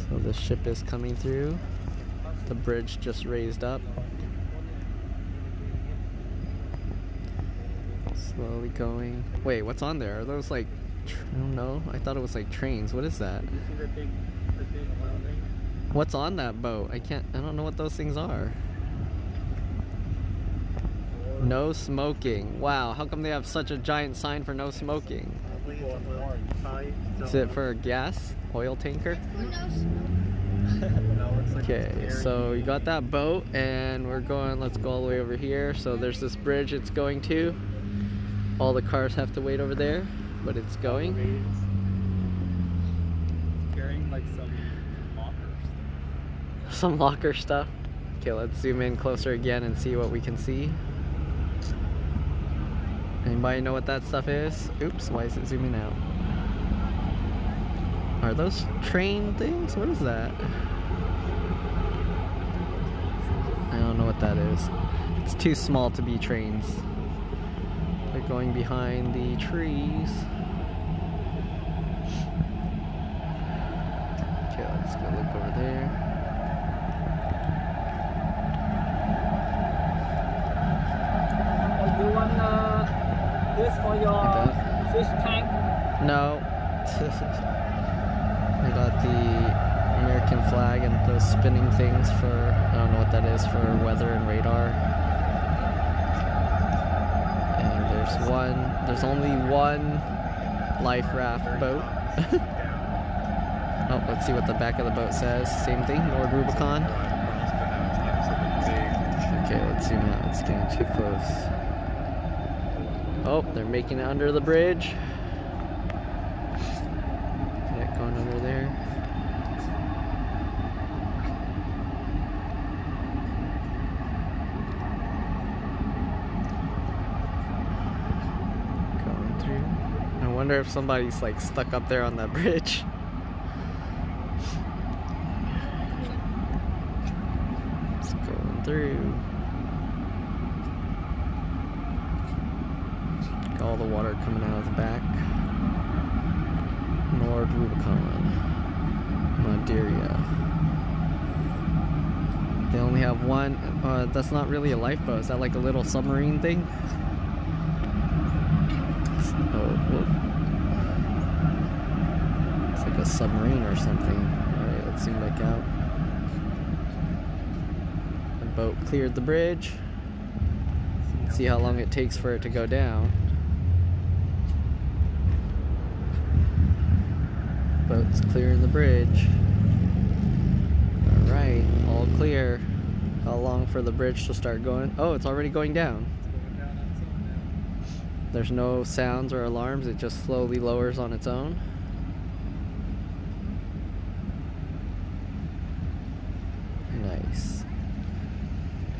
So the ship is coming through. The bridge just raised up. Slowly going. Wait, what's on there? Are those like, I don't know. I thought it was like trains. What is that? Did you see the big oil ring? What's on that boat? I don't know what those things are. No smoking. Wow, how come they have such a giant sign for no smoking? Is it for a gas? Oil tanker? Okay, so you got that boat and we're going, let's go all the way over here. So there's this bridge it's going to. All the cars have to wait over there, but it's going. It's carrying like some lockers. Some locker stuff. Okay, let's zoom in closer again and see what we can see. Anybody know what that stuff is? Oops, why is it zooming out? Are those train things? What is that? I don't know what that is. It's too small to be trains. They're going behind the trees. Okay, let's go look over there. Oh, you want this for your fish tank? No. I got the American flag and those spinning things for, I don't know what that is, for weather and radar. And there's only one life raft boat. Oh, let's see what the back of the boat says. Same thing, NORDRUBICON. Okay, let's zoom out, it's getting too close. Oh, they're making it under the bridge. Yeah, going under there. Going through. I wonder if somebody's like stuck up there on that bridge. It's going through. All the water coming out of the back. NORDRUBICON. MADEIRA. They only have one. That's not really a lifeboat. Is that like a little submarine thing? Oh, whoa. It's like a submarine or something. Alright, let's zoom back out. The boat cleared the bridge. Let's see how long it takes for it to go down. Boat's clearing the bridge. Alright, all clear. How long for the bridge to start going? Oh, it's already going down. There's no sounds or alarms, it just slowly lowers on its own. Nice.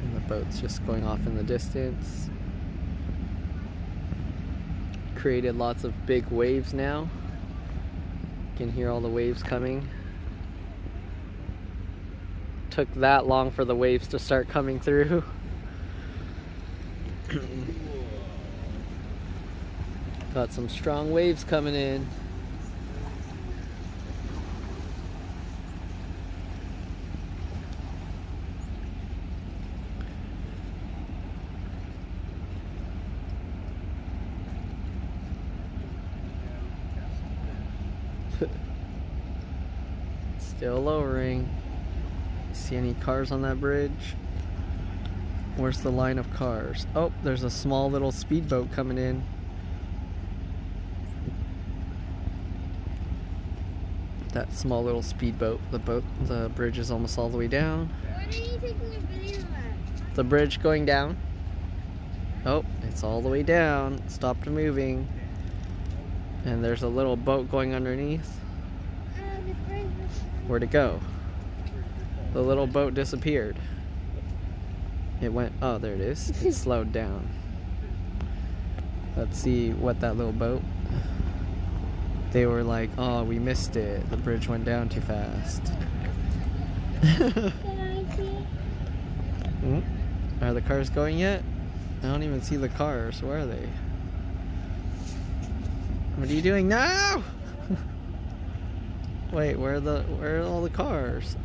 And the boat's just going off in the distance. Created lots of big waves now. You can hear all the waves coming. Took that long for the waves to start coming through. Got some strong waves coming in. Still lowering. See any cars on that bridge? Where's the line of cars? Oh, there's a small little speedboat coming in. That small little speedboat. The bridge is almost all the way down. Why are you taking a video of that? The bridge going down. Oh, it's all the way down. It stopped moving. And there's a little boat going underneath. Where'd it go? The little boat disappeared. It went, oh, there it is. It slowed down. Let's see what that little boat. They were like, oh, we missed it. The bridge went down too fast. Can I see? Are the cars going yet? I don't even see the cars. Where are they? What are you doing? No! Wait, where are all the cars?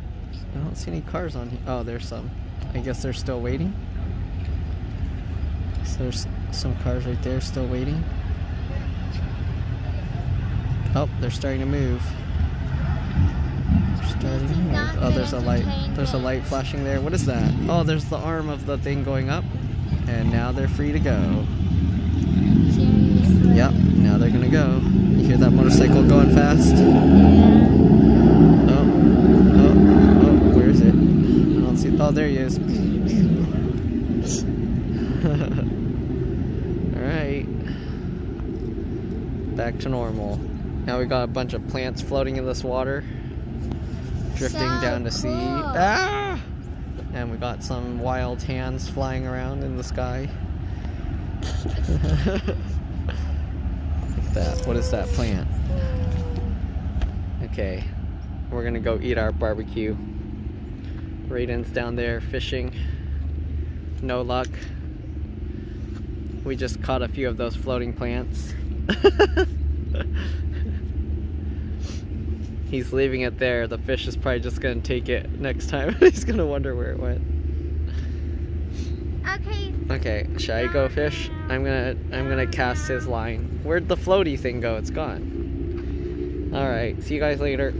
I don't see any cars on here. Oh, there's some. I guess they're still waiting. So there's some cars right there still waiting. Oh, they're starting to move. They're starting to move. Oh, there's a light. There's a light flashing there. What is that? Oh, there's the arm of the thing going up. And now they're free to go. Seriously? Yep, now they're gonna go. You hear that motorcycle going fast? Oh, where is it? I don't see. Oh, there he is. Alright. Back to normal. Now we got a bunch of plants floating in this water. Drifting down to sea. Ah! And we got some wild hands flying around in the sky. Look at that. What is that plant? Okay. We're gonna go eat our barbecue. Raiden's down there fishing. No luck. We just caught a few of those floating plants. He's leaving it there. The fish is probably just gonna take it next time. He's gonna wonder where it went. Okay. Okay, should I go fish? I'm gonna cast his line. Where'd the floaty thing go? It's gone. Alright, see you guys later.